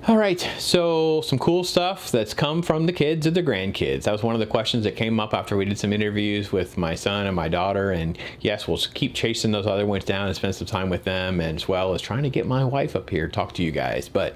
All right, so some cool stuff that's come from the kids and the grandkids. That was one of the questions that came up after we did some interviews with my son and my daughter. And yes, we'll keep chasing those other ones down and spend some time with them, and as well as trying to get my wife up here to talk to you guys. But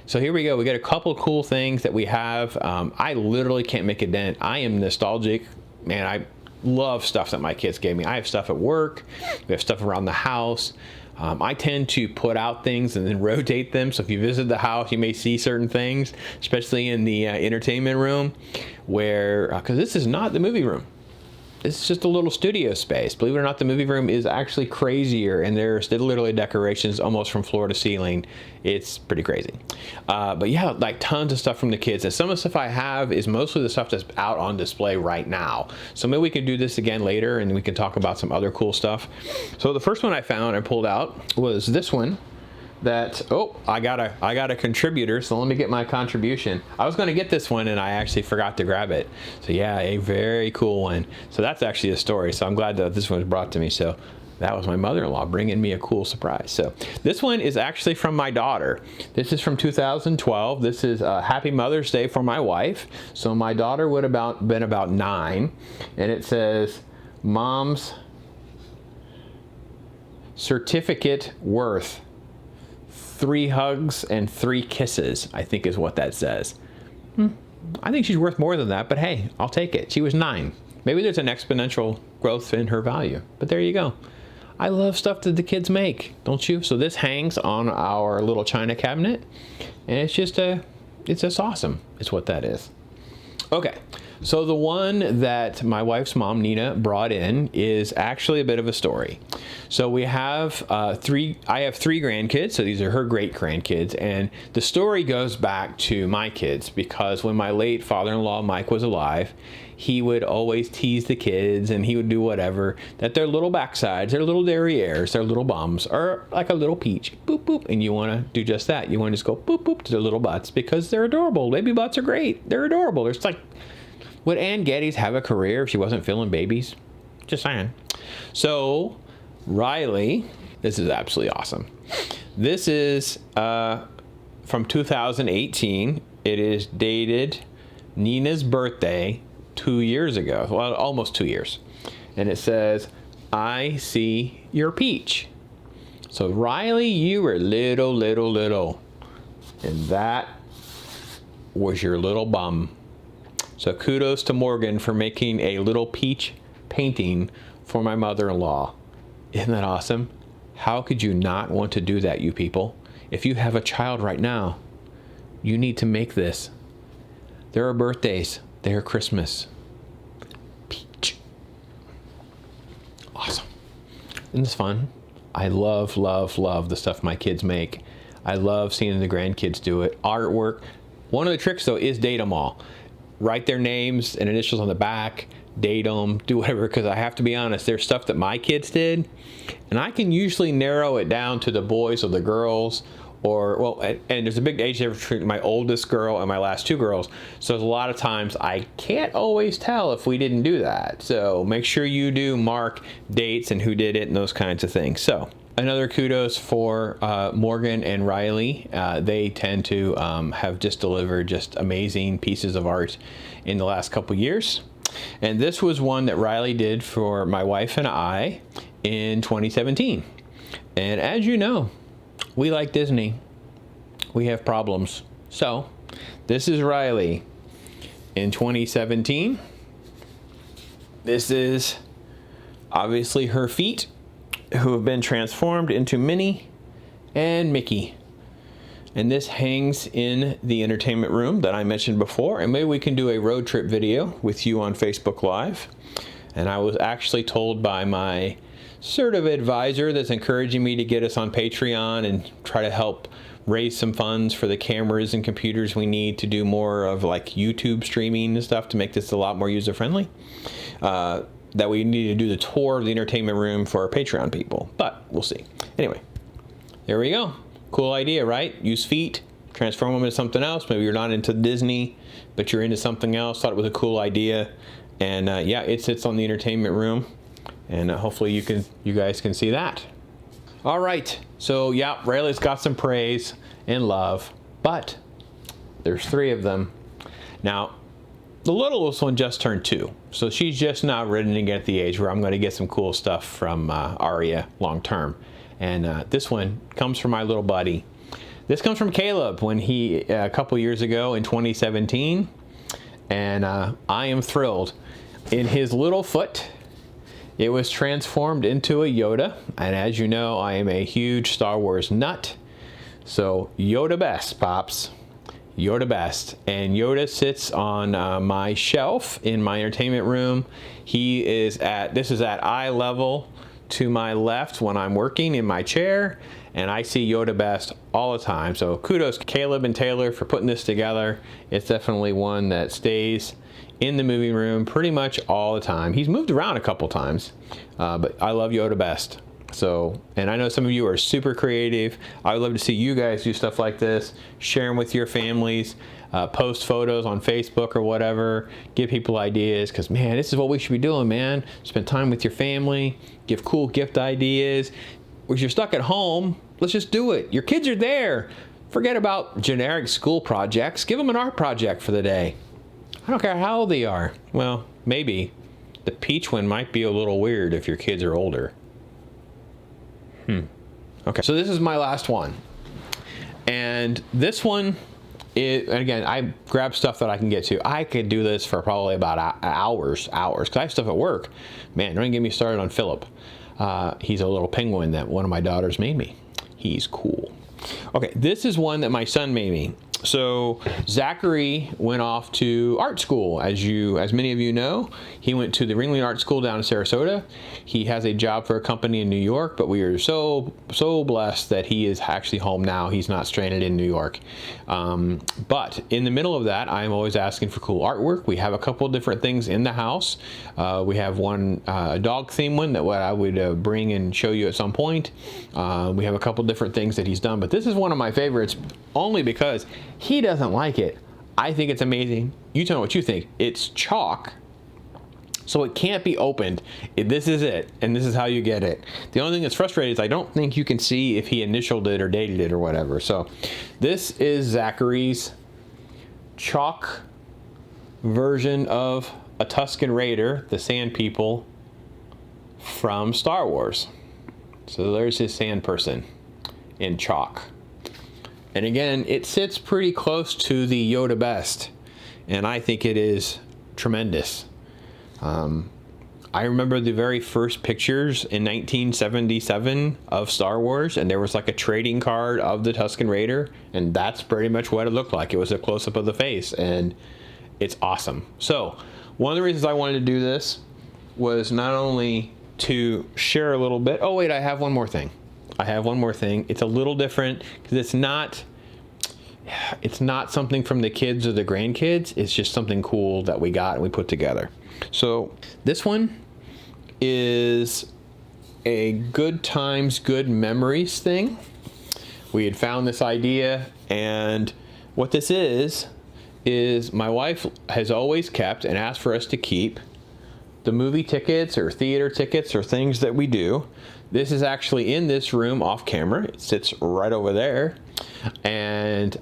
so here we go. We got a couple of cool things that we have. I literally can't make a dent. I am nostalgic, man. I love stuff that my kids gave me. I have stuff at work. We have stuff around the house. I tend to put out things and then rotate them. So if you visit the house, you may see certain things, especially in the entertainment room, where, because this is not the movie room. This is just a little studio space. Believe it or not, the movie room is actually crazier, and there's literally decorations almost from floor to ceiling. It's pretty crazy. But yeah, like tons of stuff from the kids. And some of the stuff I have is mostly the stuff that's out on display right now. So maybe we can do this again later, and we can talk about some other cool stuff. So the first one I found and pulled out was this one. That, oh, I got a contributor, so let me get my contribution. I was going to get this one and I actually forgot to grab it. So yeah, a very cool one. So that's actually a story, so I'm glad that this one was brought to me. So that was my mother-in-law bringing me a cool surprise. So this one is actually from my daughter. This is from 2012. This is Happy Mother's Day for my wife. So my daughter would have been about 9, and it says, Mom's certificate worth 3 hugs and 3 kisses, I think is what that says. I think she's worth more than that, but hey, I'll take it. She was 9. Maybe there's an exponential growth in her value, but there you go. I love stuff that the kids make, don't you? So this hangs on our little china cabinet, and it's just awesome. It's what that is. Okay, so the one that my wife's mom, Nina, brought in is actually a bit of a story. So we have I have 3 grandkids, so these are her great grandkids, and the story goes back to my kids, because when my late father-in-law, Mike, was alive, he would always tease the kids, and he would do whatever, that their little backsides, their little derrieres, their little bums are like a little peach, boop, boop, and you want to do just that. You want to just go boop, boop to their little butts, because they're adorable. Baby butts are great. They're adorable. There's like, would Ann Geddes have a career if she wasn't filling babies? Just saying. So Riley, this is absolutely awesome. This is from 2018. It is dated Nina's birthday 2 years ago. Well, almost 2 years. And it says, I see your peach. So Riley, you were little. And that was your little bum. So kudos to Morgan for making a little peach painting for my mother-in-law. Isn't that awesome? How could you not want to do that, you people? If you have a child right now, you need to make this. There are birthdays. There are Christmas. Peach. Awesome. Isn't this fun? I love the stuff my kids make. I love seeing the grandkids do it. Artwork. One of the tricks, though, is date them all. Write their names and initials on the back, date them, do whatever, because I have to be honest, there's stuff that my kids did, and I can usually narrow it down to the boys or the girls, or, well, and there's a big age difference between my oldest girl and my last 2 girls, so there's a lot of times I can't always tell if we didn't do that. So make sure you do mark dates and who did it and those kinds of things. So another kudos for Morgan and Riley. They tend to have just delivered just amazing pieces of art in the last couple years. And this was one that Riley did for my wife and I in 2017. And as you know, we like Disney. We have problems. So this is Riley in 2017. This is obviously her feet, who have been transformed into Minnie and Mickey. And this hangs in the entertainment room that I mentioned before, and maybe we can do a road trip video with you on Facebook Live. And I was actually told by my sort of advisor that's encouraging me to get us on Patreon and try to help raise some funds for the cameras and computers we need to do more of like YouTube streaming and stuff to make this a lot more user-friendly. That we need to do the tour of the entertainment room for our Patreon people, but we'll see. Anyway, there we go. Cool idea, right? Use feet, transform them into something else. Maybe you're not into Disney, but you're into something else. Thought it was a cool idea. And yeah, it sits on the entertainment room, and hopefully you guys can see that. All right, so yeah, Riley's got some praise and love but there's 3 of them. Now, the littlest one just turned 2, so she's just now ready to get at the age where I'm going to get some cool stuff from Aria long term. And this one comes from my little buddy. This comes from Caleb when he, a couple years ago in 2017, and I am thrilled. In his little foot, it was transformed into a Yoda, and as you know, I am a huge Star Wars nut, so Yoda best, Pops. Yoda best. And Yoda sits on my shelf in my entertainment room. This is at eye level to my left when I'm working in my chair, and I see Yoda best all the time. So kudos Caleb and Taylor for putting this together. It's definitely one that stays in the movie room pretty much all the time. He's moved around a couple times, but I love Yoda best. So, and I know some of you are super creative. I would love to see you guys do stuff like this, share them with your families, post photos on Facebook or whatever, give people ideas, because man, this is what we should be doing, man. Spend time with your family, give cool gift ideas. If you're stuck at home, let's just do it. Your kids are there. Forget about generic school projects. Give them an art project for the day. I don't care how old they are. Well, maybe the peach one might be a little weird if your kids are older. Okay, so this is my last one. And this one is, again, I grab stuff that I can get to. I could do this for probably about hours, because I have stuff at work. Man, don't even get me started on Philip. He's a little penguin that one of my daughters made me. He's cool. Okay, this is one that my son made me. So Zachary went off to art school, as many of you know. He went to the Ringling Art School down in Sarasota. He has a job for a company in New York, but we are so blessed that he is actually home now. He's not stranded in New York. But in the middle of that, I'm always asking for cool artwork. We have a couple of different things in the house. We have one dog theme one that I would bring and show you at some point. We have a couple different things that he's done, but this is one of my favorites only because he doesn't like it. I think it's amazing. You tell me what you think. It's chalk, so it can't be opened. This is it, and this is how you get it. The only thing that's frustrating is I don't think you can see if he initialed it or dated it or whatever. So this is Zachary's chalk version of a Tusken Raider, the Sand People from Star Wars. So there's his sand person in chalk. And again, it sits pretty close to the Yoda best, and I think it is tremendous. I remember the very first pictures in 1977 of Star Wars, and there was like a trading card of the Tusken Raider, and that's pretty much what it looked like. It was a close-up of the face, and it's awesome. So one of the reasons I wanted to do this was not only to share a little bit. Oh wait, I have one more thing. It's a little different because it's not something from the kids or the grandkids. It's just something cool that we got and we put together. So this one is a good times, good memories thing. We had found this idea, and what this is my wife has always kept and asked for us to keep the movie tickets or theater tickets or things that we do. This is actually in this room off camera. It sits right over there. And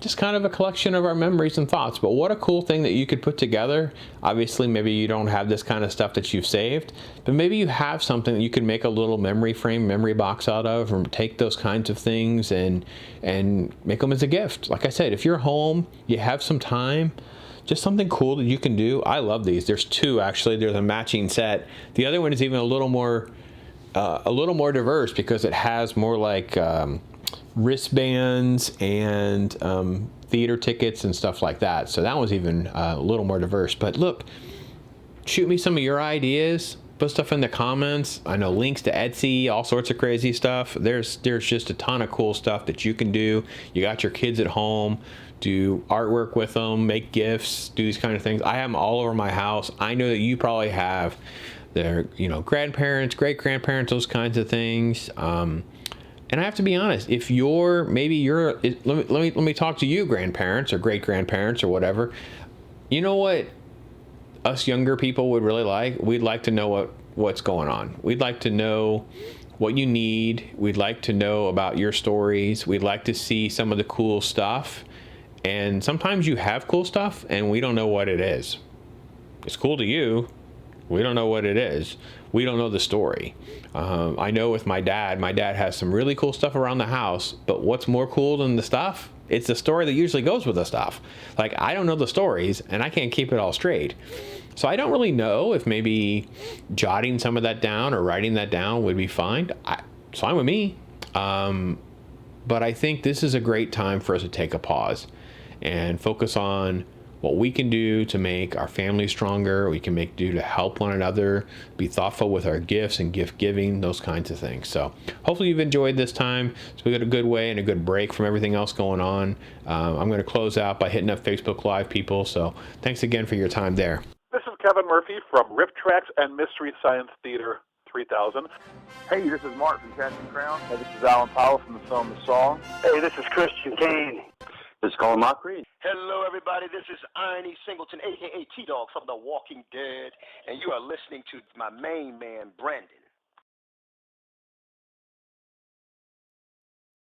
just kind of a collection of our memories and thoughts. But what a cool thing that you could put together. Obviously, maybe you don't have this kind of stuff that you've saved, but maybe you have something that you can make a little memory frame, memory box out of, or take those kinds of things and make them as a gift. Like I said, if you're home, you have some time, just something cool that you can do. I love these. There's 2 actually. There's a matching set. The other one is even a little more diverse because it has more like wristbands and theater tickets and stuff like that. So that was even a little more diverse. But look, shoot me some of your ideas. Put stuff in the comments. I know links to Etsy, all sorts of crazy stuff. There's just a ton of cool stuff that you can do. You got your kids at home. Do artwork with them, make gifts, do these kind of things. I have them all over my house. I know that you probably have their, grandparents, great grandparents, those kinds of things. And I have to be honest, if let me talk to you, grandparents or great grandparents or whatever. You know what us younger people would really like? We'd like to know what's going on. We'd like to know what you need. We'd like to know about your stories. We'd like to see some of the cool stuff. And sometimes you have cool stuff and we don't know what it is. It's cool to you. We don't know what it is. We don't know the story. I know with my dad has some really cool stuff around the house, but what's more cool than the stuff? It's the story that usually goes with the stuff. Like, I don't know the stories and I can't keep it all straight. So I don't really know if maybe jotting some of that down or writing that down would be fine. It's fine with me. But I think this is a great time for us to take a pause and focus on what we can do to make our family stronger, we can do to help one another, be thoughtful with our gifts and gift giving, those kinds of things. So hopefully you've enjoyed this time. So we got a good way and a good break from everything else going on. I'm going to close out by hitting up Facebook Live, people. So thanks again for your time there. This is Kevin Murphy from Riff Tracks and Mystery Science Theater 3000. Hey, this is Mark from Casting Crown. Hey, this is Alan Powell from the film The Song. Hey, this is Christian Kane. This is Colin Mockery. Hello, everybody. This is Arnie Singleton, a.k.a. T-Dog from The Walking Dead, and you are listening to my main man, Brandon.